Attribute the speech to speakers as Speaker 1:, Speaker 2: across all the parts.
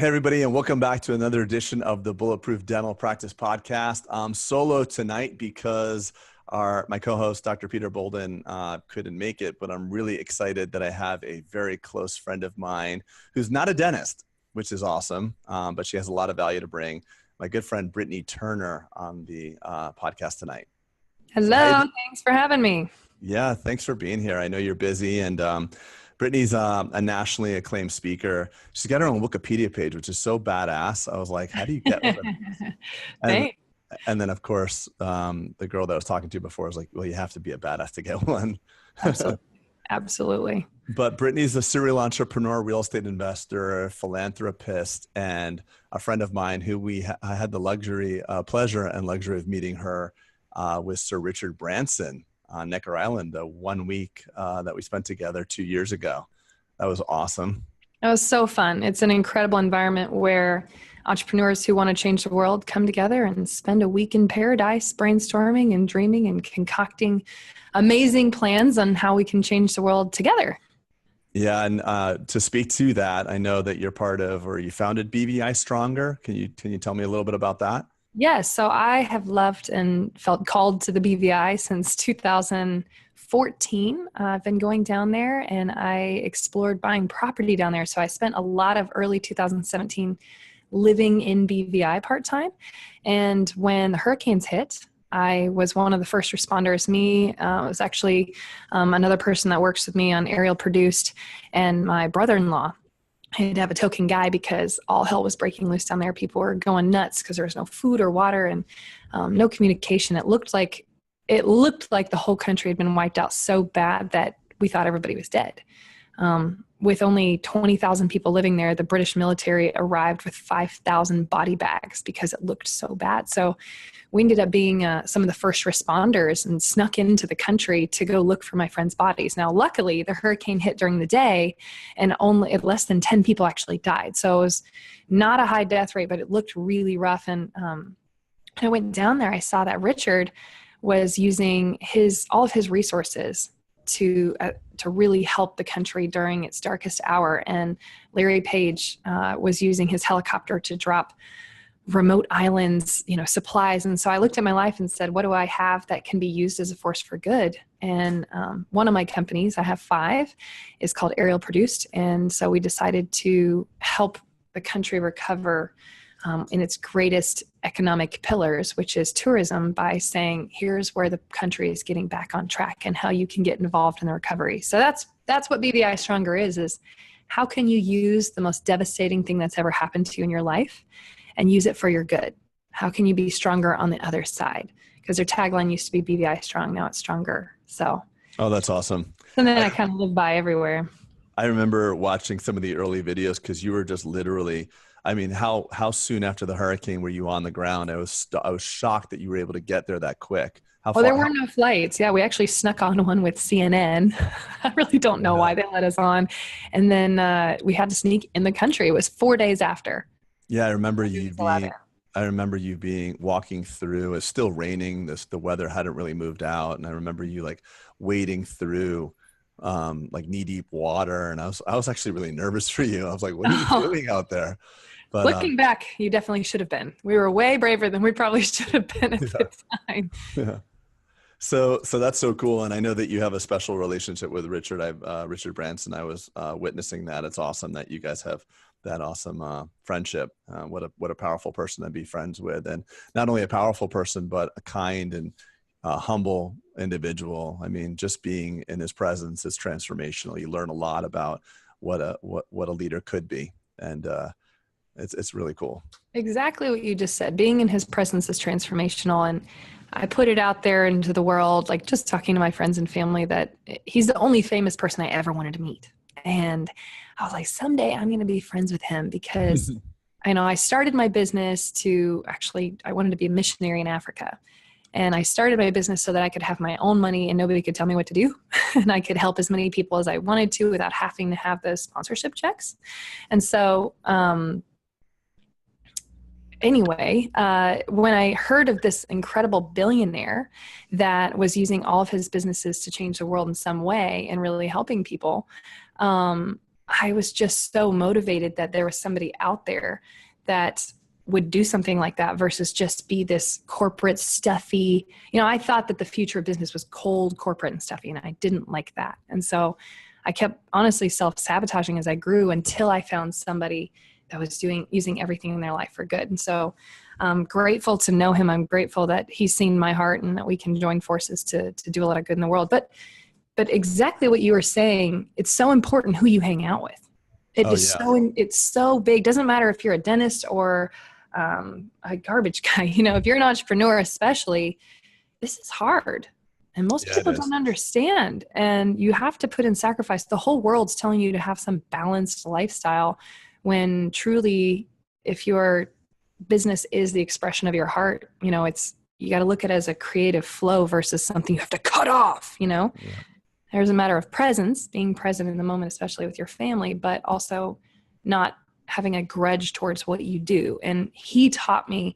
Speaker 1: Hey, everybody, and welcome back to another edition of the Bulletproof Dental Practice Podcast. I'm solo tonight because my co-host, Dr. Peter Bolden, couldn't make it, but I'm really excited that I have a very close friend of mine who's not a dentist, which is awesome, but she has a lot of value to bring. My good friend, Britnie Turner, on the podcast tonight.
Speaker 2: Hello, thanks for having me.
Speaker 1: Yeah, thanks for being here. I know you're busy, and Britnie's a nationally acclaimed speaker. She's got her own Wikipedia page, which is so badass. I was like, how do you get one of these? And then, of course, the girl that I was talking to before was like, well, you have to be a badass to get one.
Speaker 2: Absolutely.
Speaker 1: But Britnie's a serial entrepreneur, real estate investor, philanthropist, and a friend of mine who I had the pleasure and luxury of meeting her with Sir Richard Branson on Necker Island, the 1 week that we spent together 2 years ago. That was awesome.
Speaker 2: It was so fun. It's an incredible environment where entrepreneurs who want to change the world come together and spend a week in paradise brainstorming and dreaming and concocting amazing plans on how we can change the world together.
Speaker 1: Yeah, and to speak to that, I know that you're part of, or you founded BVI Stronger. Can you tell me a little bit about that?
Speaker 2: Yes. So I have loved and felt called to the BVI since 2014. I've been going down there and I explored buying property down there. So I spent a lot of early 2017 living in BVI part-time. And when the hurricanes hit, I was one of the first responders. It was actually another person that works with me on Aerial Produced, and my brother-in-law. I had to have a token guy because all hell was breaking loose down there. People were going nuts because there was no food or water and no communication. It looked like the whole country had been wiped out so bad that we thought everybody was dead. With only 20,000 people living there, the British military arrived with 5,000 body bags because it looked so bad. So we ended up being some of the first responders and snuck into the country to go look for my friends' bodies. Now, luckily, the hurricane hit during the day and only less than 10 people actually died. So it was not a high death rate, but it looked really rough. And I went down there, I saw that Richard was using all of his resources to really help the country during its darkest hour. And Larry Page was using his helicopter to drop remote islands, supplies. And so I looked at my life and said, what do I have that can be used as a force for good? And one of my companies, I have 5, is called Aerial Produced. And so we decided to help the country recover in its greatest economic pillars, which is tourism, by saying, here's where the country is getting back on track and how you can get involved in the recovery. So that's what BVI Stronger is how can you use the most devastating thing that's ever happened to you in your life and use it for your good? How can you be stronger on the other side? Because their tagline used to be BVI Strong, now it's Stronger. So.
Speaker 1: Oh, that's awesome.
Speaker 2: And then I kind of live by everywhere.
Speaker 1: I remember watching some of the early videos because you were just literally, I mean, how soon after the hurricane were you on the ground? I was shocked that you were able to get there that quick.
Speaker 2: There were no flights. Yeah, we actually snuck on one with CNN. I really don't know why they let us on. And then we had to sneak in the country. It was 4 days after.
Speaker 1: Yeah, I remember you walking through. It's still raining. The weather hadn't really moved out, and I remember you like wading through like knee deep water, and I was actually really nervous for you. I was like, what are you doing out there? But
Speaker 2: looking back, you definitely should have been. We were way braver than we probably should have been at the time.
Speaker 1: Yeah. So that's so cool. And I know that you have a special relationship with Richard. Richard Branson. I was witnessing that. It's awesome that you guys have that awesome friendship. What a powerful person to be friends with. And not only a powerful person, but a kind and humble individual. I mean, just being in his presence is transformational. You learn a lot about what a leader could be. And it's really cool.
Speaker 2: Exactly what you just said. Being in his presence is transformational. And I put it out there into the world, like just talking to my friends and family, that he's the only famous person I ever wanted to meet. And I was like, someday I'm going to be friends with him because I started my business I wanted to be a missionary in Africa. And I started my business so that I could have my own money and nobody could tell me what to do. And I could help as many people as I wanted to without having to have those sponsorship checks. And so, anyway, when I heard of this incredible billionaire that was using all of his businesses to change the world in some way and really helping people, I was just so motivated that there was somebody out there that would do something like that versus just be this corporate stuffy, I thought that the future of business was cold, corporate, and stuffy, and I didn't like that. And so I kept honestly self-sabotaging as I grew until I found somebody that was using everything in their life for good. And so I'm grateful to know him. I'm grateful that he's seen my heart and that we can join forces to do a lot of good in the world. But exactly what you were saying, it's so important who you hang out with. It's so big. Doesn't matter if you're a dentist or a garbage guy. If you're an entrepreneur, especially, this is hard. And most people don't understand. And you have to put in sacrifice. The whole world's telling you to have some balanced lifestyle when truly, if your business is the expression of your heart, you got to look at it as a creative flow versus something you have to cut off, Yeah. There's a matter of presence, being present in the moment, especially with your family, but also not having a grudge towards what you do. And he taught me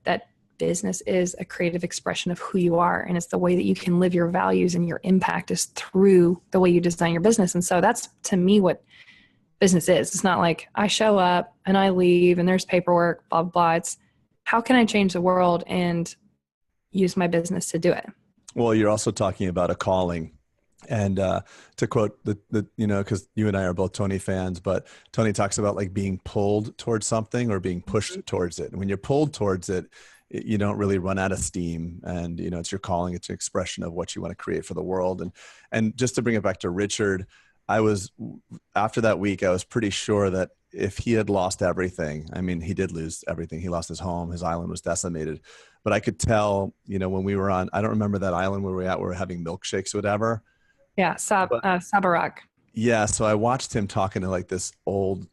Speaker 2: that business is a creative expression of who you are. And it's the way that you can live your values and your impact is through the way you design your business. And so that's, to me, what business is. It's not like I show up and I leave and there's paperwork, blah, blah, blah. It's how can I change the world and use my business to do it?
Speaker 1: Well, you're also talking about a calling. And to quote because you and I are both Tony fans, but Tony talks about like being pulled towards something or being pushed towards it. And when you're pulled towards it, you don't really run out of steam. And, it's your calling. It's an expression of what you want to create for the world. And just to bring it back to Richard, after that week, I was pretty sure that if he had lost everything, I mean, he did lose everything. He lost his home, his island was decimated, but I could tell, when we were on, I don't remember that island where we were having milkshakes or whatever.
Speaker 2: Yeah. Spodak.
Speaker 1: Yeah. So I watched him talking to like this old,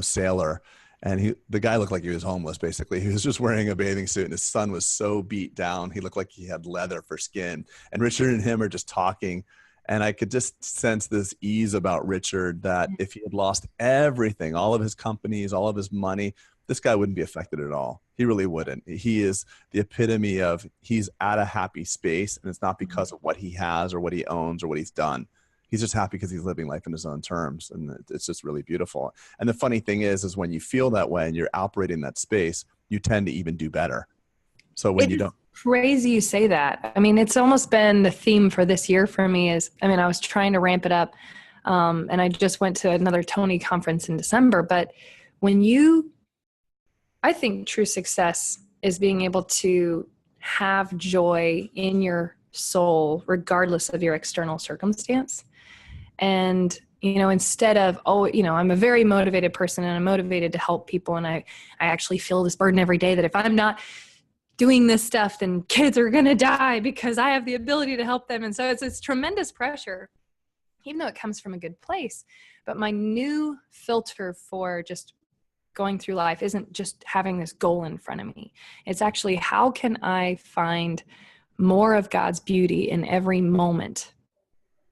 Speaker 1: sailor, and the guy looked like he was homeless. Basically, he was just wearing a bathing suit and his son was so beat down. He looked like he had leather for skin, and Richard and him are just talking. And I could just sense this ease about Richard that if he had lost everything, all of his companies, all of his money, this guy wouldn't be affected at all. He really wouldn't. He is the epitome of he's at a happy space, and it's not because of what he has or what he owns or what he's done. He's just happy because he's living life in his own terms, and it's just really beautiful. And the funny thing is when you feel that way and you're operating that space, you tend to even do better. So when you don't.
Speaker 2: Crazy you say that. I mean, it's almost been the theme for this year for me I was trying to ramp it up. And I just went to another Tony conference in December, but I think true success is being able to have joy in your soul, regardless of your external circumstance. And, instead of, I'm a very motivated person and I'm motivated to help people. And I actually feel this burden every day that if I'm not doing this stuff, then kids are going to die because I have the ability to help them. And so it's tremendous pressure, even though it comes from a good place. But my new filter for just going through life isn't just having this goal in front of me. It's actually, how can I find more of God's beauty in every moment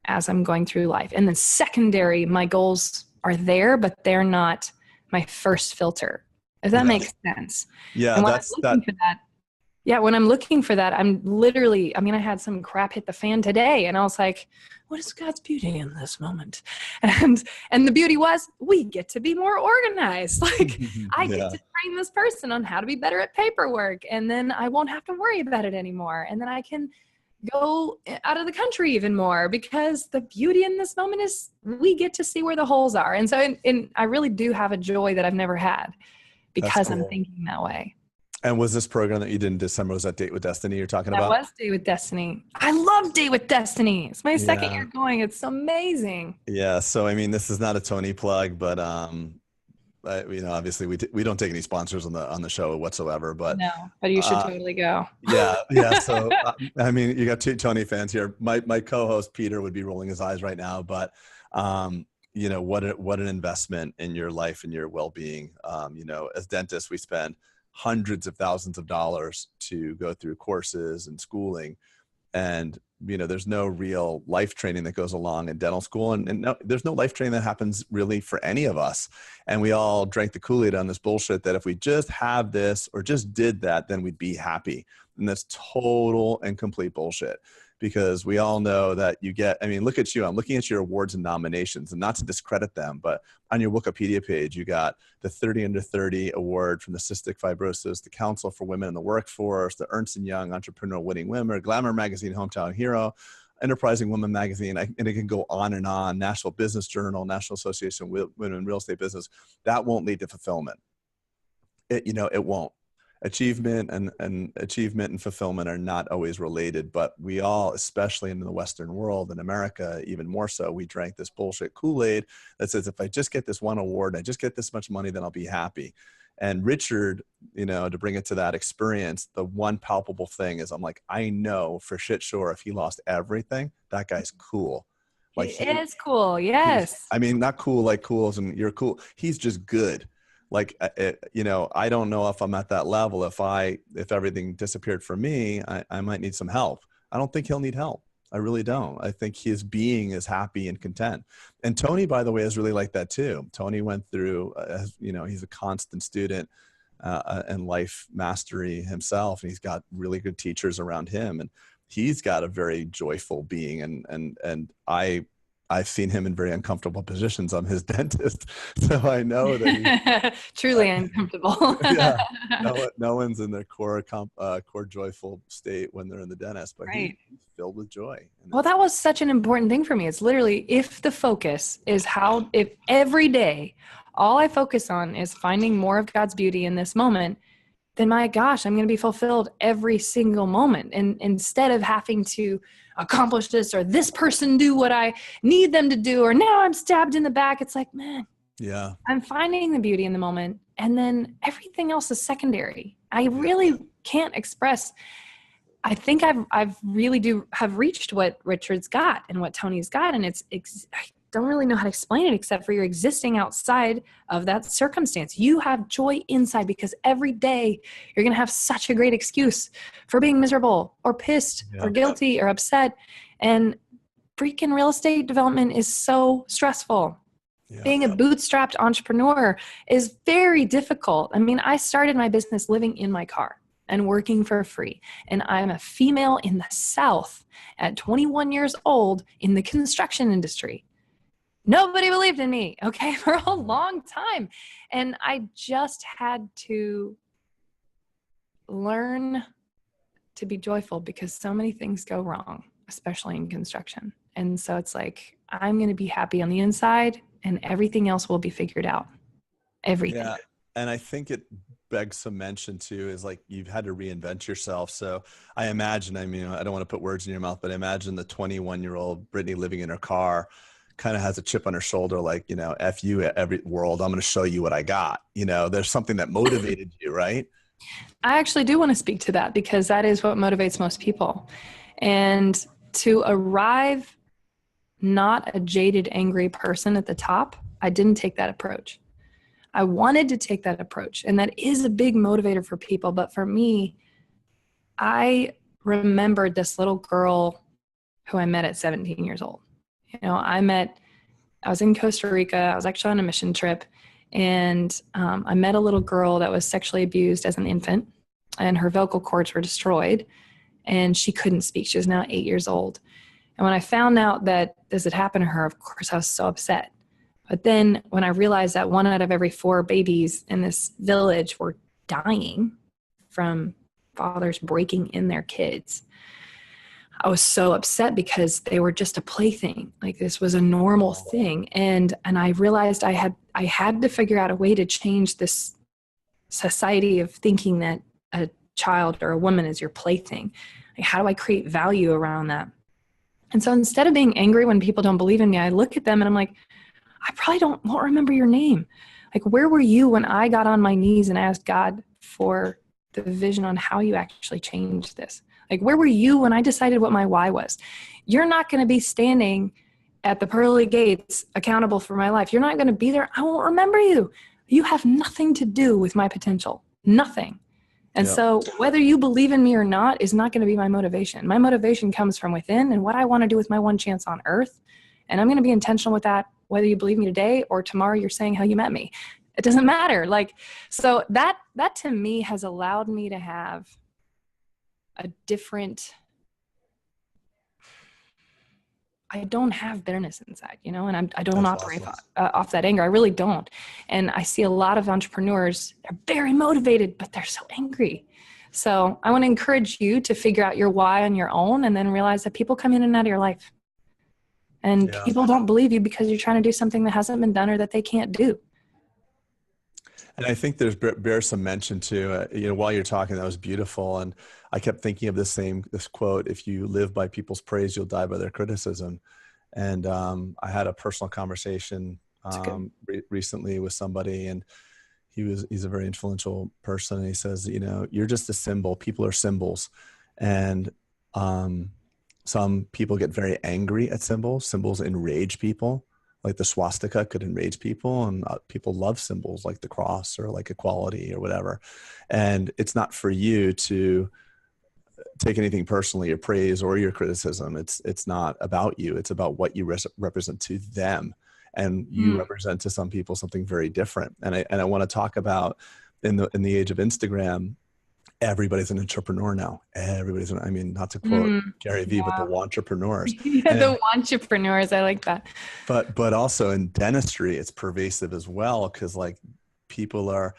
Speaker 2: as I'm going through life? And then secondary, my goals are there, but they're not my first filter. If that makes sense.
Speaker 1: Yeah,
Speaker 2: and when I'm looking for that, I'm literally, I had some crap hit the fan today and I was like, what is God's beauty in this moment? And the beauty was we get to be more organized. Like I get to train this person on how to be better at paperwork, and then I won't have to worry about it anymore. And then I can go out of the country even more because the beauty in this moment is we get to see where the holes are. And so I really do have a joy that I've never had because I'm thinking that way.
Speaker 1: And was this program that you did in December, was that Date with Destiny you're talking about?
Speaker 2: That was Date with Destiny. I love Date with Destiny. It's my second year going. It's amazing.
Speaker 1: Yeah. So, this is not a Tony plug, but, obviously we don't take any sponsors on the show whatsoever, but
Speaker 2: you should totally go.
Speaker 1: Yeah. So, you got two Tony fans here. My co-host Peter would be rolling his eyes right now, but, what an investment in your life and your well-being. As dentists, we spend hundreds of thousands of dollars to go through courses and schooling. And, there's no real life training that goes along in dental school. And there's no life training that happens really for any of us. And we all drank the Kool-Aid on this bullshit that if we just have this or just did that, then we'd be happy. And that's total and complete bullshit. because we all know that you get, I mean, look at you. I'm looking at your awards and nominations, and not to discredit them, but on your Wikipedia page, you got the 30 Under 30 award from the Cystic Fibrosis, the Council for Women in the Workforce, the Ernst & Young Entrepreneur Winning Women, Glamour Magazine Hometown Hero, Enterprising Woman Magazine, and it can go on and on, National Business Journal, National Association of Women in Real Estate Business. That won't lead to fulfillment. It won't. Achievement and fulfillment are not always related, but we all, especially in the Western world, in America, even more so, we drank this bullshit Kool-Aid that says, if I just get this one award, and I just get this much money, then I'll be happy. And Richard, to bring it to that experience, the one palpable thing is, I'm like, I know for shit sure if he lost everything, that guy's cool. Like,
Speaker 2: he is cool. Yes.
Speaker 1: I mean, not cool like cool as in you're cool. He's just good. Like, I don't know if I'm at that level. If everything disappeared for me, I might need some help. I don't think he'll need help. I really don't. I think his being is happy and content. And Tony, by the way, is really like that too. Tony went through, he's a constant student and life mastery himself. And he's got really good teachers around him. And he's got a very joyful being. And I've seen him in very uncomfortable positions. I'm his dentist, so I know that he's
Speaker 2: truly uncomfortable.
Speaker 1: Yeah, no one's in their core joyful state when they're in the dentist, but he's filled with joy.
Speaker 2: Well, that was such an important thing for me. It's literally, if the focus is if every day all I focus on is finding more of God's beauty in this moment, then my gosh, I'm going to be fulfilled every single moment. And instead of having to accomplish this or this person do what I need them to do, or now I'm stabbed in the back, it's like, man,
Speaker 1: yeah,
Speaker 2: I'm finding the beauty in the moment. And then everything else is secondary. I really can't express. I think I've really have reached what Richard's got and what Tony's got. And I don't really know how to explain it except for you're existing outside of that circumstance. You have joy inside because every day you're going to have such a great excuse for being miserable or pissed or guilty or upset. And freaking real estate development is so stressful. Yeah. Being a bootstrapped entrepreneur is very difficult. I mean, I started my business living in my car and working for free. And I'm a female in the South at 21 years old in the construction industry. Nobody believed in me, okay, for a long time. And I just had to learn to be joyful because so many things go wrong, especially in construction. And so it's like, I'm going to be happy on the inside and everything else will be figured out. Everything.
Speaker 1: Yeah. And I think it begs some mention too, is like, you've had to reinvent yourself. So I imagine, I don't want to put words in your mouth, but I imagine the 21-year-old Britnie living in her car kind of has a chip on her shoulder, like, F you every world, I'm going to show you what I got. There's something that motivated you, right?
Speaker 2: I actually do want to speak to that because that is what motivates most people. And to arrive not a jaded, angry person at the top, I didn't take that approach. I wanted to take that approach. And that is a big motivator for people. But for me, I remembered this little girl who I met at 17 years old. I was in Costa Rica. I was actually on a mission trip. And I met a little girl that was sexually abused as an infant. And her vocal cords were destroyed. And she couldn't speak. She was now 8 years old. And when I found out that this had happened to her, of course, I was so upset. But then when I realized that 1 out of every 4 babies in this village were dying from fathers breaking in their kids, I was so upset because they were just a plaything. Like, this was a normal thing. And I realized I had to figure out a way to change this society of thinking that a child or a woman is your plaything. Like, how do I create value around that? And so instead of being angry when people don't believe in me, I look at them and I'm like, I probably won't remember your name. Like, where were you when I got on my knees and asked God for the vision on how you actually changed this? Like, where were you when I decided what my why was? You're not going to be standing at the pearly gates accountable for my life. You're not going to be there. I won't remember you. You have nothing to do with my potential. Nothing. And so whether you believe in me or not is not going to be my motivation. My motivation comes from within and what I want to do with my one chance on earth. And I'm going to be intentional with that, whether you believe me today or tomorrow you're saying how you met me. It doesn't matter. Like, so that to me has allowed me to have a different I don't have bitterness inside, you know, and I don't
Speaker 1: That's
Speaker 2: operate
Speaker 1: awesome.
Speaker 2: off that anger. I really don't. And I see a lot of entrepreneurs, they're very motivated, but they're so angry. So I want to encourage you to figure out your why on your own, and then realize that people come in and out of your life, and
Speaker 1: Yeah.
Speaker 2: people don't believe you because you're trying to do something that hasn't been done or that they can't do.
Speaker 1: And I think there's bears some mention too, while you're talking, that was beautiful. And I kept thinking of this quote, if you live by people's praise, you'll die by their criticism. And I had a personal conversation
Speaker 2: It's good.
Speaker 1: recently with somebody, and he's a very influential person. And he says, you're just a symbol. People are symbols. And some people get very angry at symbols. Symbols enrage people. Like the swastika could enrage people, and people love symbols like the cross or like equality or whatever. And it's not for you to take anything personally, your praise or your criticism. It's not about you. It's about what you represent to them. And you
Speaker 2: Mm.
Speaker 1: represent to some people something very different. And I want to talk about in the age of Instagram, everybody's an entrepreneur now. I mean, not to quote
Speaker 2: Mm.
Speaker 1: Gary Vee, but the
Speaker 2: Yeah.
Speaker 1: entrepreneurs.
Speaker 2: Yeah,
Speaker 1: And
Speaker 2: the entrepreneurs. I like that.
Speaker 1: but also in dentistry, it's pervasive as well, because like people are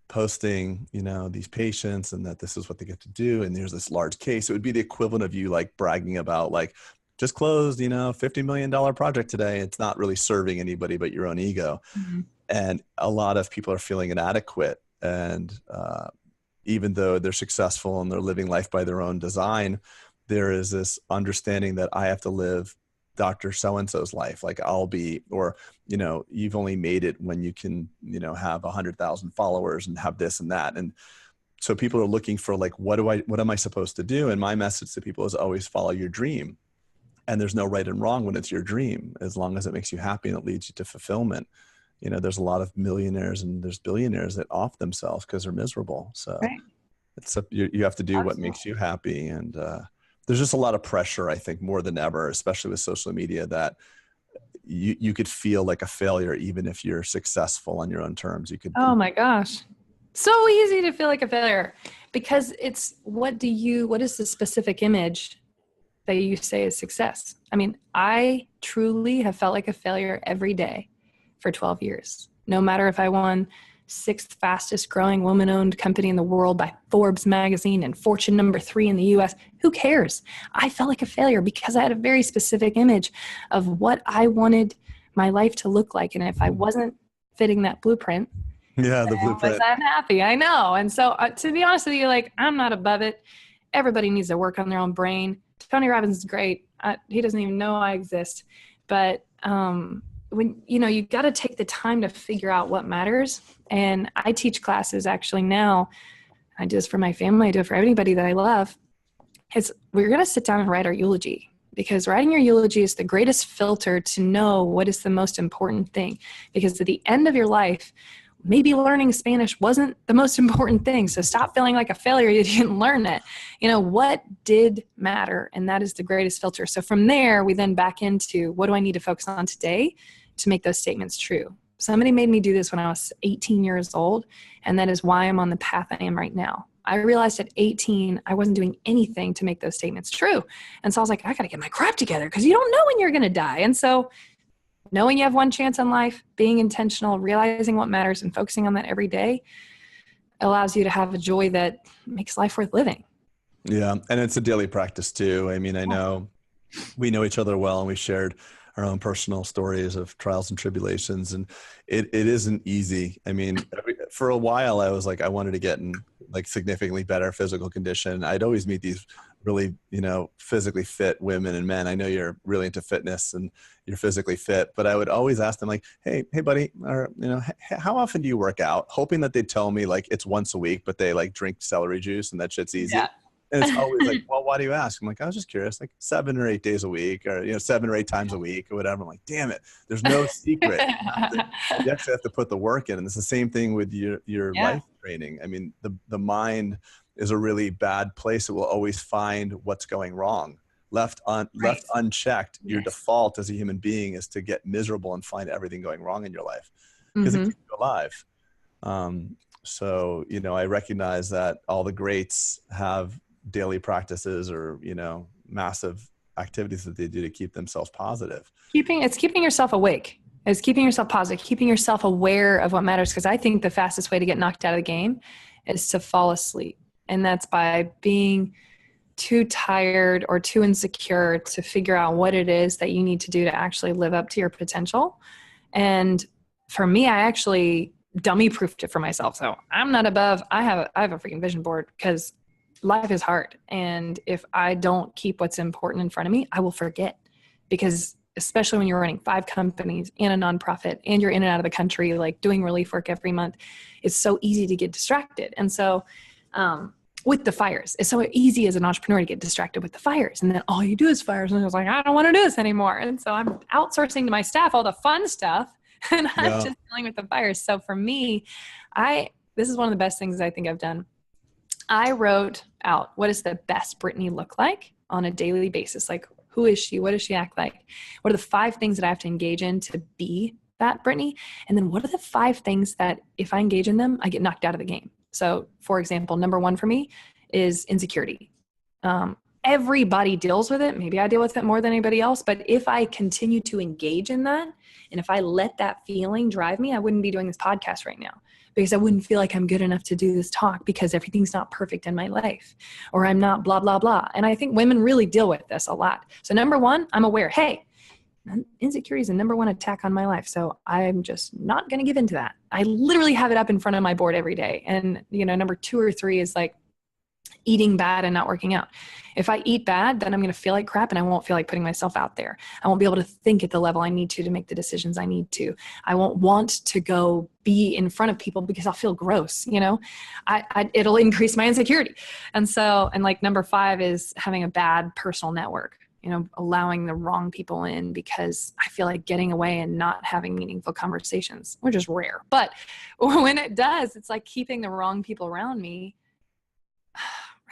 Speaker 1: posting, these patients and that this is what they get to do. And there's this large case. It would be the equivalent of you like bragging about like, just closed, $50 million project today. It's not really serving anybody but your own ego.
Speaker 2: Mhm.
Speaker 1: And a lot of people are feeling inadequate. And even though they're successful and they're living life by their own design, there is this understanding that I have to live Dr. So-and-so's life. Like I'll be, or, you've only made it when you can, have 100,000 followers and have this and that. And so people are looking for like, what am I supposed to do? And my message to people is always follow your dream. And there's no right and wrong when it's your dream, as long as it makes you happy and it leads you to fulfillment. There's a lot of millionaires and there's billionaires that off themselves because they're miserable. So
Speaker 2: Right.
Speaker 1: you have to do what
Speaker 2: Absolutely.
Speaker 1: makes you happy. And there's just a lot of pressure, I think, more than ever, especially with social media, that you could feel like a failure even if you're successful on your own terms.
Speaker 2: Oh my gosh. So easy to feel like a failure because it's what is the specific image that you say is success? I mean, I truly have felt like a failure every day for 12 years. No matter if I won sixth fastest growing woman owned company in the world by Forbes magazine and Fortune #3 in the US, who cares? I felt like a failure because I had a very specific image of what I wanted my life to look like. And if I wasn't fitting that blueprint,
Speaker 1: Yeah, the
Speaker 2: I was
Speaker 1: blueprint.
Speaker 2: unhappy. I know. And so to be honest with you, like I'm not above it. Everybody needs to work on their own brain. Tony Robbins is great. He doesn't even know I exist. But when you got to take the time to figure out what matters. And I teach classes actually now. I do this for my family. I do it for anybody that I love. We're going to sit down and write our eulogy, because writing your eulogy is the greatest filter to know what is the most important thing. Because at the end of your life, maybe learning Spanish wasn't the most important thing. So stop feeling like a failure. You didn't learn it. What did matter? And that is the greatest filter. So from there, we then back into what do I need to focus on today to make those statements true? Somebody made me do this when I was 18 years old. And that is why I'm on the path I am right now. I realized at 18, I wasn't doing anything to make those statements true. And so I was like, I got to get my crap together, because you don't know when you're going to die. And so knowing you have one chance in life, being intentional, realizing what matters, and focusing on that every day allows you to have a joy that makes life worth living.
Speaker 1: Yeah. And it's a daily practice too. I mean, I know we know each other well, and we shared our own personal stories of trials and tribulations, and it isn't easy. I mean, for a while I was like, I wanted to get in like significantly better physical condition. I'd always meet these really, physically fit women and men. I know you're really into fitness and you're physically fit, but I would always ask them like, Hey buddy, or, how often do you work out? Hoping that they'd tell me like it's once a week, but they like drink celery juice and that shit's easy.
Speaker 2: Yeah.
Speaker 1: And it's always like, well, why do you ask? I'm like, I was just curious, like 7 or 8 days a week, or, 7 or 8 times a week or whatever. I'm like, damn it. There's no secret. You actually have to put the work in. And it's the same thing with your
Speaker 2: Yeah.
Speaker 1: life training. I mean, the mind is a really bad place. It will always find what's going wrong. Left
Speaker 2: Right.
Speaker 1: unchecked, your
Speaker 2: Yes.
Speaker 1: default as a human being is to get miserable and find everything going wrong in your life, because it
Speaker 2: Mm-hmm.
Speaker 1: keeps you alive. So, I recognize that all the greats have daily practices or, massive activities that they do to keep themselves positive.
Speaker 2: It's keeping yourself awake. It's keeping yourself positive, keeping yourself aware of what matters. Because I think the fastest way to get knocked out of the game is to fall asleep. And that's by being too tired or too insecure to figure out what it is that you need to do to actually live up to your potential. And for me, I actually dummy proofed it for myself. So I'm not above, I have a freaking vision board because life is hard. And if I don't keep what's important in front of me, I will forget. Because especially when you're running 5 companies and a nonprofit and you're in and out of the country, like doing relief work every month, it's so easy to get distracted. And so, with the fires, it's so easy as an entrepreneur to get distracted with the fires. And then all you do is fires. And I was like, I don't want to do this anymore. And so I'm outsourcing to my staff all the fun stuff and I'm just dealing with the fires. So for me, this is one of the best things I think I've done. I wrote out, what does the best Britnie look like on a daily basis? Like, who is she? What does she act like? What are the 5 things that I have to engage in to be that Britnie? And then what are the 5 things that if I engage in them, I get knocked out of the game? So for example, number 1 for me is insecurity. Everybody deals with it. Maybe I deal with it more than anybody else, but if I continue to engage in that, and if I let that feeling drive me, I wouldn't be doing this podcast right now, because I wouldn't feel like I'm good enough to do this talk because everything's not perfect in my life, or I'm not blah, blah, blah. And I think women really deal with this a lot. So number 1, I'm aware, hey, insecurity is the number 1 attack on my life. So I'm just not going to give into that. I literally have it up in front of my board every day. And, number 2 or 3 is like eating bad and not working out. If I eat bad, then I'm going to feel like crap and I won't feel like putting myself out there. I won't be able to think at the level I need to make the decisions I need to. I won't want to go be in front of people because I'll feel gross. It'll increase my insecurity. And like number 5 is having a bad personal network. Allowing the wrong people in because I feel like getting away and not having meaningful conversations, which is rare. But when it does, it's like keeping the wrong people around me.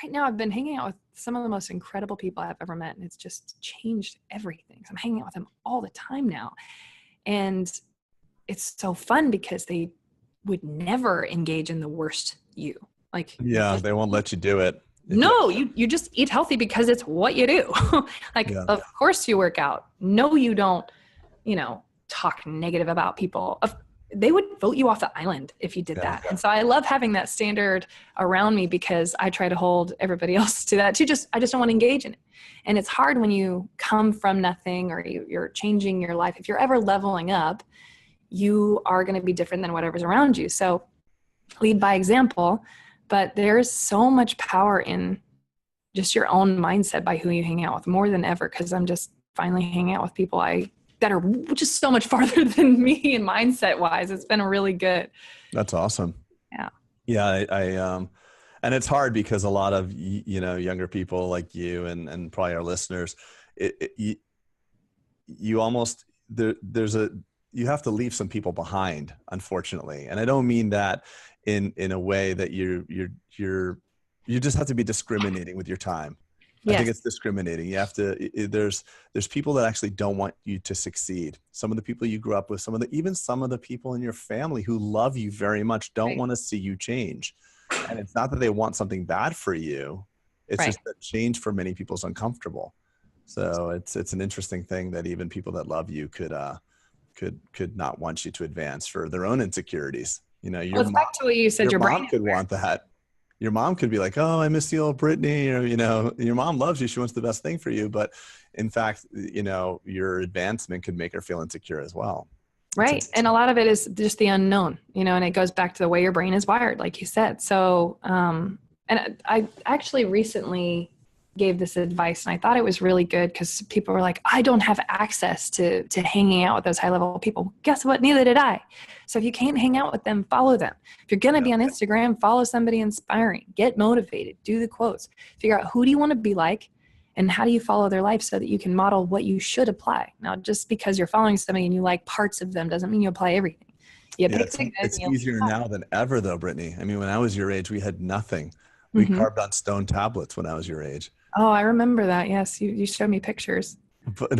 Speaker 2: Right now, I've been hanging out with some of the most incredible people I've ever met, and it's just changed everything. So I'm hanging out with them all the time now. And it's so fun because they would never engage in the worst you. Like,
Speaker 1: yeah, they won't let you do it.
Speaker 2: No, you just eat healthy because it's what you do. Of course you work out. No, you don't, talk negative about people. They would vote you off the island if you did that. And so I love having that standard around me because I try to hold everybody else to that too. I just don't want to engage in it. And it's hard when you come from nothing or you're changing your life. If you're ever leveling up, you are going to be different than whatever's around you. So lead by example. But there's so much power in just your own mindset by who you hang out with more than ever. Because I'm just finally hanging out with people that are just so much farther than me and mindset wise. It's been really good.
Speaker 1: That's awesome.
Speaker 2: Yeah.
Speaker 1: Yeah. I and it's hard because a lot of, younger people like you and probably our listeners, you almost, you have to leave some people behind, unfortunately. And I don't mean that in a way that you just have to be discriminating with your time. Yes. I think it's discriminating. You have to, there's people that actually don't want you to succeed. Some of the people you grew up with, even some of the people in your family who love you very much don't want to see you change. And it's not that they want something bad for you. It's just that change for many people is uncomfortable. So it's an interesting thing that even people that love you could not want you to advance for their own insecurities.
Speaker 2: It's back to what you said. Your
Speaker 1: mom could want that. Your mom could be like, "Oh, I miss the old Britnie," or your mom loves you. She wants the best thing for you, but in fact, your advancement could make her feel insecure as well.
Speaker 2: Right, and a lot of it is just the unknown, and it goes back to the way your brain is wired, like you said. So, and I actually recently gave this advice and I thought it was really good because people were like, I don't have access to hanging out with those high level people. Guess what? Neither did I. So if you can't hang out with them, follow them. If you're going to be on Instagram, follow somebody inspiring, get motivated, do the quotes, figure out who do you want to be like and how do you follow their life so that you can model what you should apply. Now, just because you're following somebody and you like parts of them doesn't mean you apply everything.
Speaker 1: It's easier now than ever though, Britnie. I mean, when I was your age, we had nothing. We carved on stone tablets when I was your age.
Speaker 2: Oh, I remember that. Yes. You showed me pictures.
Speaker 1: But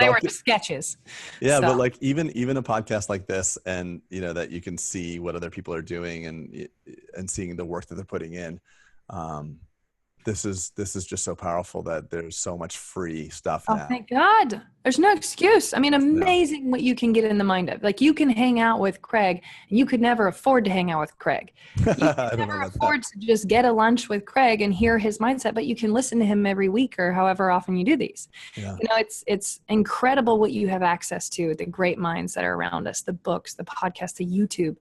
Speaker 2: they were sketches.
Speaker 1: Yeah. So. But like even a podcast like this and, that you can see what other people are doing and seeing the work that they're putting in. this is just so powerful that there's so much free stuff
Speaker 2: Oh,
Speaker 1: now.
Speaker 2: thank God. There's no excuse. I mean,
Speaker 1: Yeah.
Speaker 2: amazing what you can get in the mind of. Like, you can hang out with Craig, and you could never afford to hang out with Craig. You could
Speaker 1: I don't know
Speaker 2: never
Speaker 1: about that.
Speaker 2: afford to just get a lunch with Craig and hear his mindset, but you can listen to him every week or however often you do these.
Speaker 1: Yeah.
Speaker 2: You know, it's incredible what you have access to, the great minds that are around us, the books, the podcasts, the YouTube.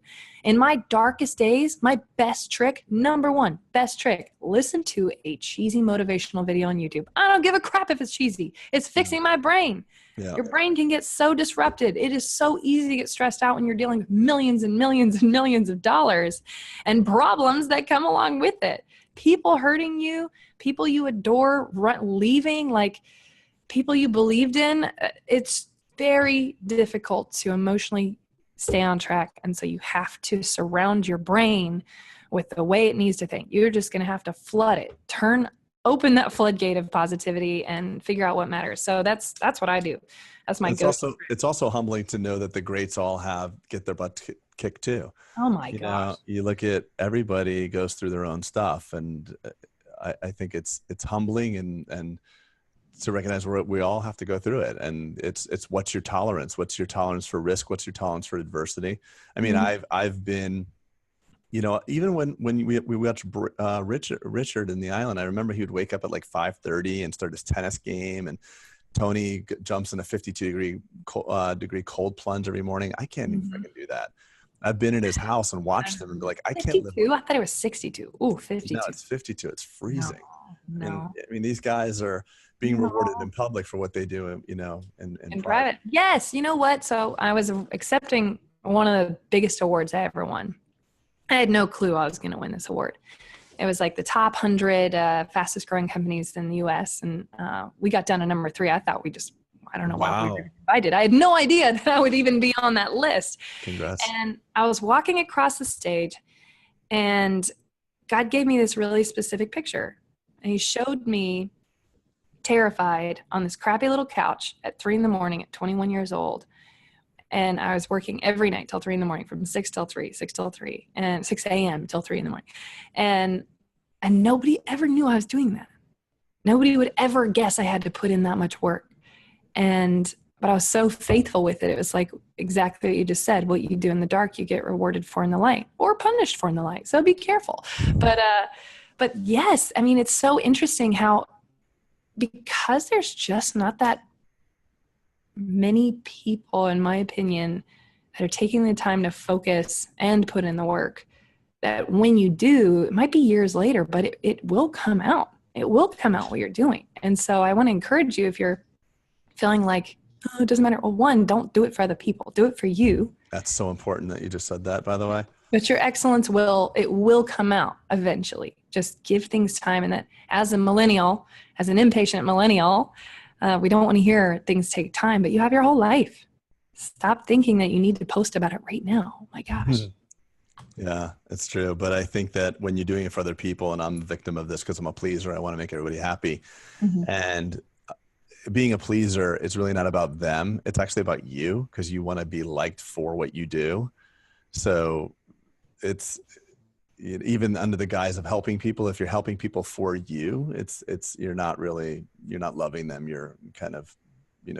Speaker 2: In my darkest days, my best trick, number one, best trick, listen to a cheesy motivational video on YouTube. I don't give a crap if it's cheesy. It's fixing my brain.
Speaker 1: Yeah.
Speaker 2: Your brain can get so disrupted. It is so easy to get stressed out when you're dealing with millions and millions and millions of dollars and problems that come along with it. People hurting you, people you adore, leaving, like people you believed in. It's very difficult to emotionally stay on track. And so you have to surround your brain with the way it needs to think. You're just going to have to flood it, open that floodgate of positivity and figure out what matters. So that's what I do. That's my go-to.
Speaker 1: It's also humbling to know that the greats all get their butt kicked too.
Speaker 2: Oh my
Speaker 1: You
Speaker 2: gosh.
Speaker 1: know, you look at everybody goes through their own stuff, and I think it's humbling and to recognize we all have to go through it. And it's what's your tolerance? What's your tolerance for risk? What's your tolerance for adversity? I mean, I've been, you know, even when we watched Richard in the island, I remember he would wake up at like 5:30 and start his tennis game, and Tony jumps in a 52 degree cold plunge every morning. I can't even freaking do that. I've been in his house and watched him and be like, I can't live.
Speaker 2: 52? I thought it was 62. Ooh, 52.
Speaker 1: No, it's 52. It's freezing.
Speaker 2: No.
Speaker 1: And I mean, these guys are being rewarded in public for what they do, you know, in
Speaker 2: private. Yes. You know what? So I was accepting one of the biggest awards I ever won. I had no clue I was going to win this award. It was like the top 100 fastest growing companies in the US. And we got down to number 3. I thought I don't know why we were invited. I had no idea that I would even be on that list.
Speaker 1: Congrats.
Speaker 2: And I was walking across the stage, and God gave me this really specific picture. And he showed me terrified on this crappy little couch at 3 a.m. at 21 years old. And I was working every night till 3 a.m, from 6 till 3, and 6 a.m. till 3 a.m. And nobody ever knew I was doing that. Nobody would ever guess I had to put in that much work. But I was so faithful with it. It was like exactly what you just said. What you do in the dark, you get rewarded for in the light, or punished for in the light. So be careful. But yes, I mean, it's so interesting how, because there's just not that many people, in my opinion, that are taking the time to focus and put in the work, that when you do, it might be years later, but it will come out. It will come out what you're doing. And so I want to encourage you, if you're feeling like, oh, it doesn't matter. Well, one, don't do it for other people. Do it for you.
Speaker 1: That's so important that you just said that, by the way.
Speaker 2: But your excellence will come out eventually. Just give things time. And that, as a millennial, as an impatient millennial, we don't want to hear things take time, but you have your whole life. Stop thinking that you need to post about it right now. Oh my gosh.
Speaker 1: Yeah, it's true. But I think that when you're doing it for other people, and I'm the victim of this because I'm a pleaser, I want to make everybody happy. And being a pleaser is really not about them. It's actually about you, because you want to be liked for what you do. So it's even under the guise of helping people. If you're helping people for you, you're not loving them. You're kind of,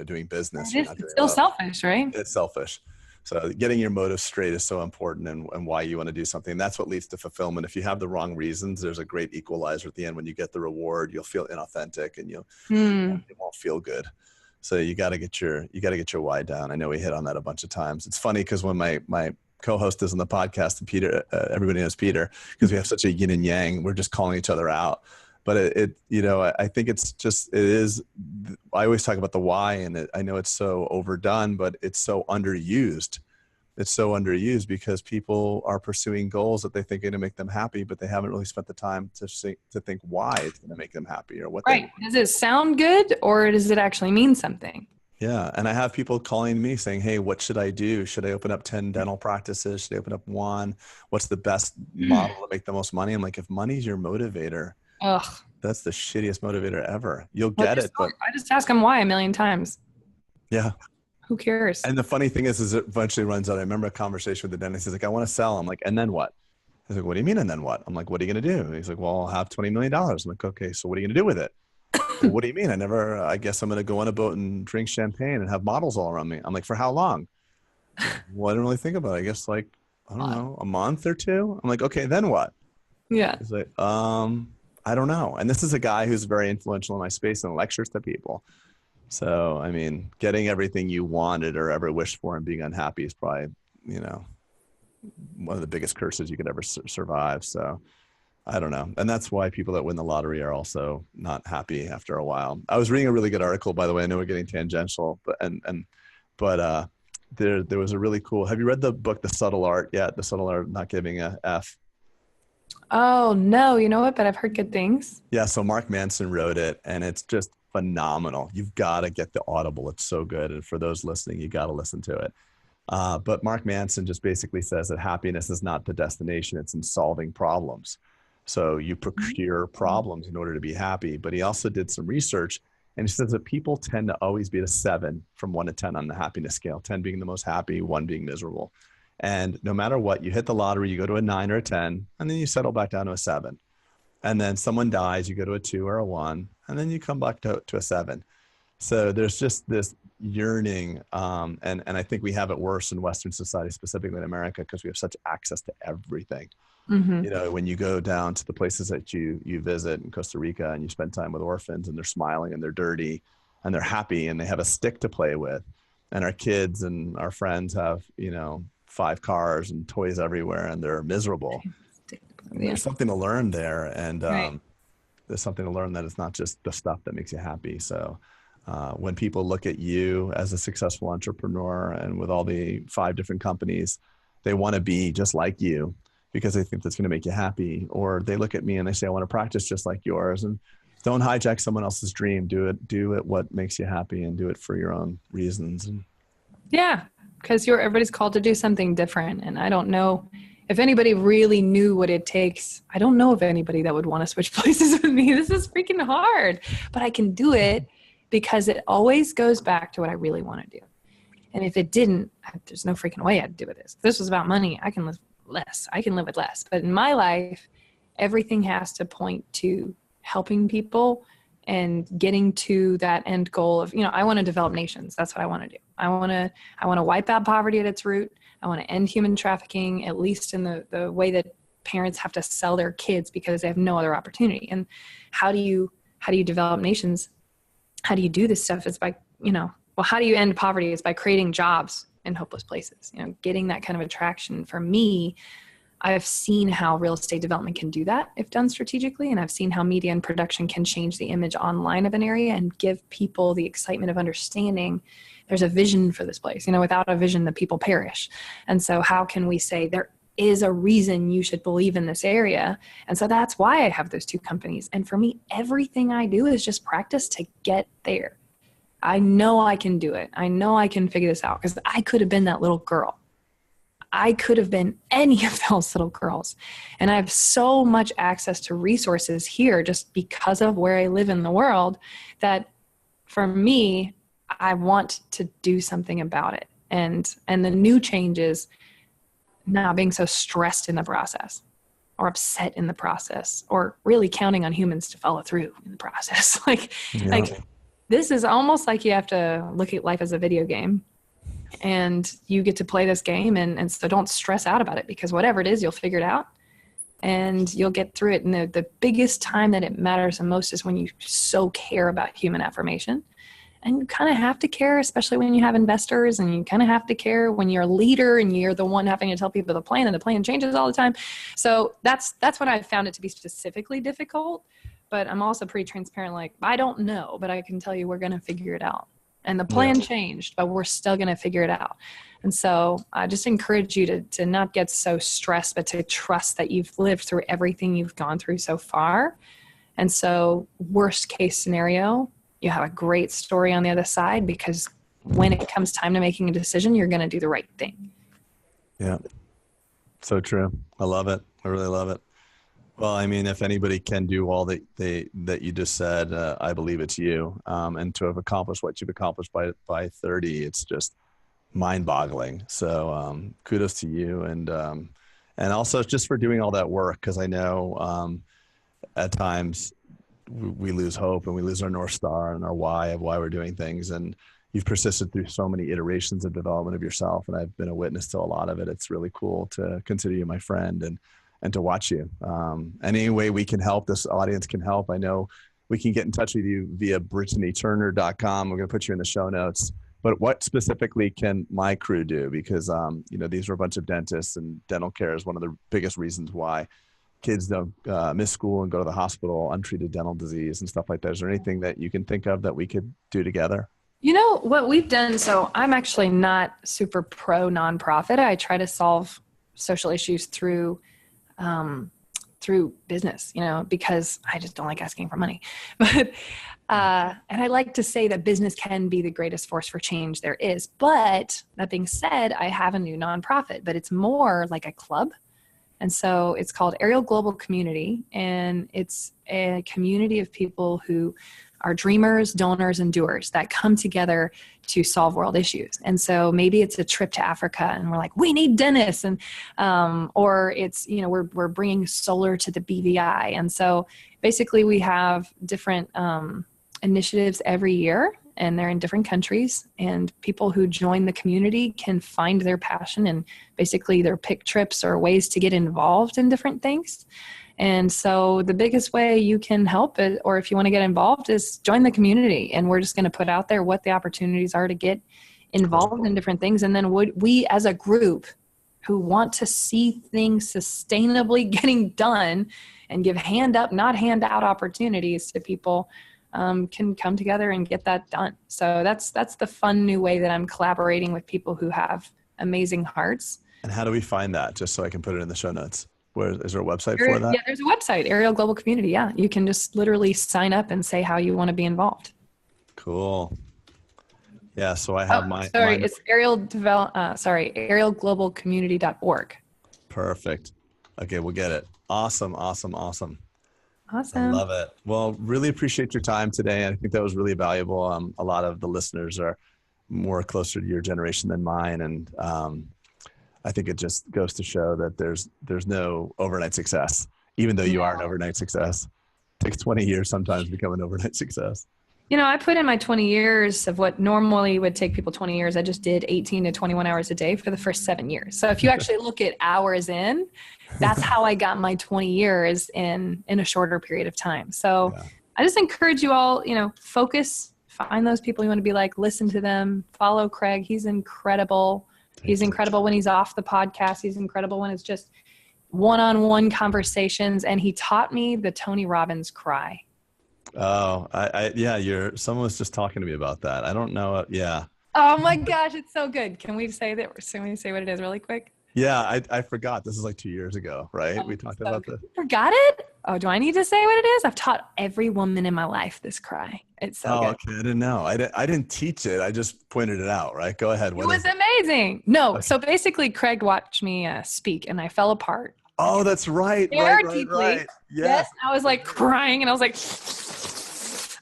Speaker 1: doing business.
Speaker 2: It's still selfish, right?
Speaker 1: It's selfish. So getting your motive straight is so important, and why you want to do something. And that's what leads to fulfillment. If you have the wrong reasons, there's a great equalizer at the end. When you get the reward, you'll feel inauthentic, and you won't feel good. So you got to get your why down. I know we hit on that a bunch of times. It's funny because when my co-host is on the podcast, and Peter, everybody knows Peter, because we have such a yin and yang. We're just calling each other out. But I think I always talk about the why, and I know it's so overdone, but it's so underused. It's so underused because people are pursuing goals that they think are going to make them happy, but they haven't really spent the time to think why it's going to make them happy, or what.
Speaker 2: Right. Does it sound good, or does it actually mean something?
Speaker 1: Yeah. And I have people calling me saying, hey, what should I do? Should I open up 10 dental practices? Should I open up 1? What's the best model to make the most money? I'm like, if money's your motivator, that's the shittiest motivator ever. You'll get it. But
Speaker 2: I just ask them why a million times.
Speaker 1: Yeah.
Speaker 2: Who cares?
Speaker 1: And the funny thing is it eventually runs out. I remember a conversation with the dentist. He's like, I want to sell. I'm like, and then what? He's like, what do you mean? And then what? I'm like, what are you going to do? And he's like, well, I'll have $20 million. I'm like, okay, so what are you going to do with it? Well, what do you mean? I guess I'm going to go on a boat and drink champagne and have models all around me. I'm like, for how long? He's like, well, I didn't really think about it. I guess like, I don't know, a month or two. I'm like, okay, then what?
Speaker 2: Yeah.
Speaker 1: He's like, I don't know. And this is a guy who's very influential in my space and lectures to people. So, I mean, getting everything you wanted or ever wished for and being unhappy is probably, you know, one of the biggest curses you could ever survive. So I don't know. And that's why people that win the lottery are also not happy after a while. I was reading a really good article, by the way. I know we're getting tangential, but there was a really cool, have you read the book, The Subtle Art yet? The Subtle Art of Not Giving a F.
Speaker 2: Oh, no, you know what? But I've heard good things.
Speaker 1: Yeah. So Mark Manson wrote it and it's just phenomenal. You've got to get the Audible. It's so good. And for those listening, you got to listen to it. But Mark Manson just basically says that happiness is not the destination, it's in solving problems. So you procure problems in order to be happy. But he also did some research and he says that people tend to always be at a 7 from 1 to 10 on the happiness scale, 10 being the most happy, 1 being miserable. And no matter what, you hit the lottery, you go to a 9 or a 10, and then you settle back down to a 7. And then someone dies, you go to a 2 or a 1, and then you come back to a 7. So there's just this yearning, and I think we have it worse in Western society, specifically in America, because we have such access to everything.
Speaker 2: Mm-hmm.
Speaker 1: You know, when you go down to the places that you visit in Costa Rica and you spend time with orphans and they're smiling and they're dirty and they're happy and they have a stick to play with, and our kids and our friends have, you know, 5 cars and toys everywhere and they're miserable. There's something to learn there, and
Speaker 2: Right.
Speaker 1: there's something to learn that it's not just the stuff that makes you happy. So when people look at you as a successful entrepreneur and with all the 5 different companies, they want to be just like you because they think that's going to make you happy. Or they look at me and they say, I want to practice just like yours. And don't hijack someone else's dream. Do it what makes you happy, and do it for your own reasons. And
Speaker 2: Yeah, because everybody's called to do something different. And I don't know if anybody really knew what it takes. I don't know of anybody that would want to switch places with me. This is freaking hard, but I can do it because it always goes back to what I really want to do. And if it didn't, there's no freaking way I'd do this. If this was about money, I can live less. I can live with less. But in my life, everything has to point to helping people and getting to that end goal of, I want to develop nations. That's what I want to do. I want to wipe out poverty at its root. I want to end human trafficking, at least in the way that parents have to sell their kids because they have no other opportunity. And how do you develop nations? How do you do this stuff? It's by, how do you end poverty? It's by creating jobs in hopeless places, getting that kind of attraction. For me, I've seen how real estate development can do that if done strategically. And I've seen how media and production can change the image online of an area and give people the excitement of understanding there's a vision for this place. Without a vision, the people perish. And so how can we say there is a reason you should believe in this area? And so that's why I have those 2 companies. And for me, everything I do is just practice to get there. I know I can do it. I know I can figure this out because I could have been that little girl. I could have been any of those little girls. And I have so much access to resources here just because of where I live in the world that for me, I want to do something about it. And the new change is not being so stressed in the process or upset in the process or really counting on humans to follow through in the process. Like this is almost like you have to look at life as a video game. And you get to play this game, and so don't stress out about it because whatever it is, you'll figure it out and you'll get through it. And the biggest time that it matters the most is when you so care about human affirmation. And you kind of have to care, especially when you have investors, and you kind of have to care when you're a leader and you're the one having to tell people the plan, and the plan changes all the time. So that's when I found it to be specifically difficult. But I'm also pretty transparent. Like, I don't know, but I can tell you we're going to figure it out. And the plan changed, but we're still going to figure it out. And so I just encourage you to not get so stressed, but to trust that you've lived through everything you've gone through so far. And so worst case scenario, you have a great story on the other side, because when it comes time to making a decision, you're going to do the right thing.
Speaker 1: Yeah. So true. I love it. I really love it. Well, I mean, if anybody can do all that you just said, I believe it's you. And to have accomplished what you've accomplished by 30, it's just mind-boggling. So kudos to you. And And also just for doing all that work. Cause I know, at times we lose hope and we lose our North Star and our why of why we're doing things. And you've persisted through so many iterations of development of yourself. And I've been a witness to a lot of it. It's really cool to consider you my friend and to watch you. Any way we can help, this audience can help. I know we can get in touch with you via BritnieTurner.com. We're going to put you in the show notes. But what specifically can my crew do? Because, these are a bunch of dentists, and dental care is one of the biggest reasons why kids don't miss school and go to the hospital, untreated dental disease and stuff like that. Is there anything that you can think of that we could do together?
Speaker 2: You know what we've done? So I'm actually not super pro nonprofit. I try to solve social issues through business, because I just don't like asking for money. But and I like to say that business can be the greatest force for change there is. But that being said, I have a new nonprofit, but it's more like a club. And so it's called Ariel Global Community, and it's a community of people who are dreamers, donors, and doers that come together to solve world issues. And so maybe it's a trip to Africa and we're like, we need dentists. And, or it's, we're bringing solar to the BVI. And so basically we have different initiatives every year, and they're in different countries, and people who join the community can find their passion and basically either pick trips or ways to get involved in different things. And so the biggest way you can help it, or if you want to get involved, is join the community. And we're just going to put out there what the opportunities are to get involved in different things. And then we as a group who want to see things sustainably getting done and give hand up, not hand out opportunities to people, can come together and get that done. So that's the fun new way that I'm collaborating with people who have amazing hearts.
Speaker 1: And how do we find that? Just so I can put it in the show notes. Is there a website for that?
Speaker 2: Yeah, there's a website, Ariel Global Community. Yeah, you can just literally sign up and say how you want to be involved.
Speaker 1: Cool. Yeah, so I have
Speaker 2: it's arielglobalcommunity.org.
Speaker 1: Perfect. Okay, we'll get it. Awesome. I love it. Well, really appreciate your time today. I think that was really valuable. A lot of the listeners are more closer to your generation than mine, and I think it just goes to show that there's no overnight success, even though you are an overnight success. It takes 20 years sometimes to become an overnight success.
Speaker 2: I put in my 20 years of what normally would take people 20 years. I just did 18 to 21 hours a day for the first 7 years. So if you actually look at hours in, that's how I got my 20 years in a shorter period of time. So I just encourage you all, focus, find those people you want to be like, listen to them, follow Craig. He's incredible. He's incredible when he's off the podcast. He's incredible when it's just one-on-one conversations. And he taught me the Tony Robbins cry.
Speaker 1: Oh, someone was just talking to me about that. I don't know. Yeah.
Speaker 2: Oh my gosh. It's so good. Can we say what it is really quick?
Speaker 1: Yeah. I forgot. This is like 2 years ago, right? We talked about this.
Speaker 2: You forgot it? Oh, do I need to say what it is? I've taught every woman in my life this cry. It's so good.
Speaker 1: Okay. I didn't know. I didn't teach it. I just pointed it out, right? Go ahead.
Speaker 2: It was amazing. No. Okay. So basically Craig watched me speak and I fell apart.
Speaker 1: Oh, that's right. Right.
Speaker 2: Yes. I was like crying and I was like,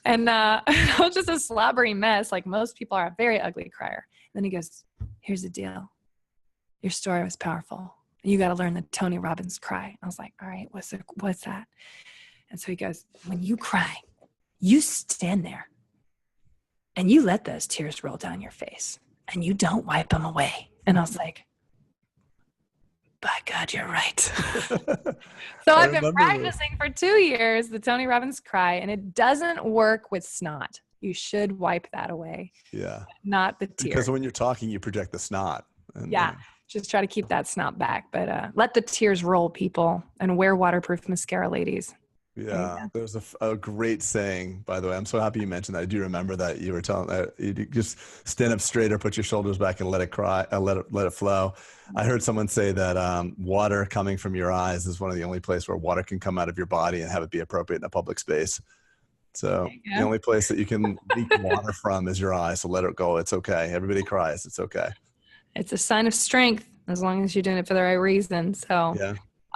Speaker 2: and I was just a slobbery mess. Like most people are, a very ugly crier. And then he goes, here's the deal. Your story was powerful. You got to learn the Tony Robbins cry. I was like, all right, what's that? And so he goes, when you cry, you stand there and you let those tears roll down your face and you don't wipe them away. And I was like, by God, you're right. So I've been practicing for 2 years, the Tony Robbins cry, and it doesn't work with snot. You should wipe that away.
Speaker 1: Yeah.
Speaker 2: Not the tears.
Speaker 1: Because when you're talking, you project the snot.
Speaker 2: Just try to keep that snot back. But let the tears roll, people, and wear waterproof mascara, ladies.
Speaker 1: Yeah, there's a great saying, by the way. I'm so happy you mentioned that. I do remember that you were telling that you just stand up straight or put your shoulders back and let it cry, let it flow. I heard someone say that water coming from your eyes is one of the only places where water can come out of your body and have it be appropriate in a public space. So the only place that you can leak water from is your eyes. So let it go. It's okay. Everybody cries. It's okay.
Speaker 2: It's a sign of strength as long as you're doing it for the right reason. So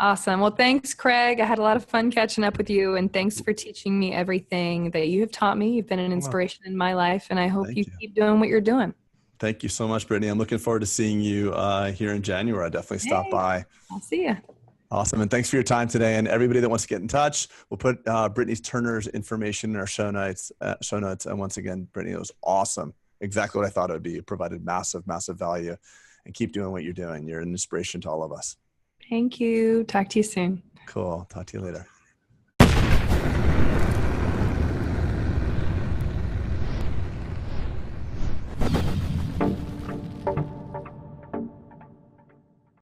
Speaker 2: awesome. Well, thanks, Craig. I had a lot of fun catching up with you, and thanks for teaching me everything that you have taught me. You've been an inspiration in my life, and I hope you keep doing what you're doing.
Speaker 1: Thank you so much, Britnie. I'm looking forward to seeing you here in January. I'll definitely stop by.
Speaker 2: I'll see you.
Speaker 1: Awesome. And thanks for your time today. And everybody that wants to get in touch, we'll put Brittany Turner's information in our show notes. And once again, Brittany, it was awesome. Exactly what I thought it would be. It provided massive, massive value, and keep doing what you're doing. You're an inspiration to all of us.
Speaker 2: Thank you. Talk to you soon.
Speaker 1: Cool. Talk to you later.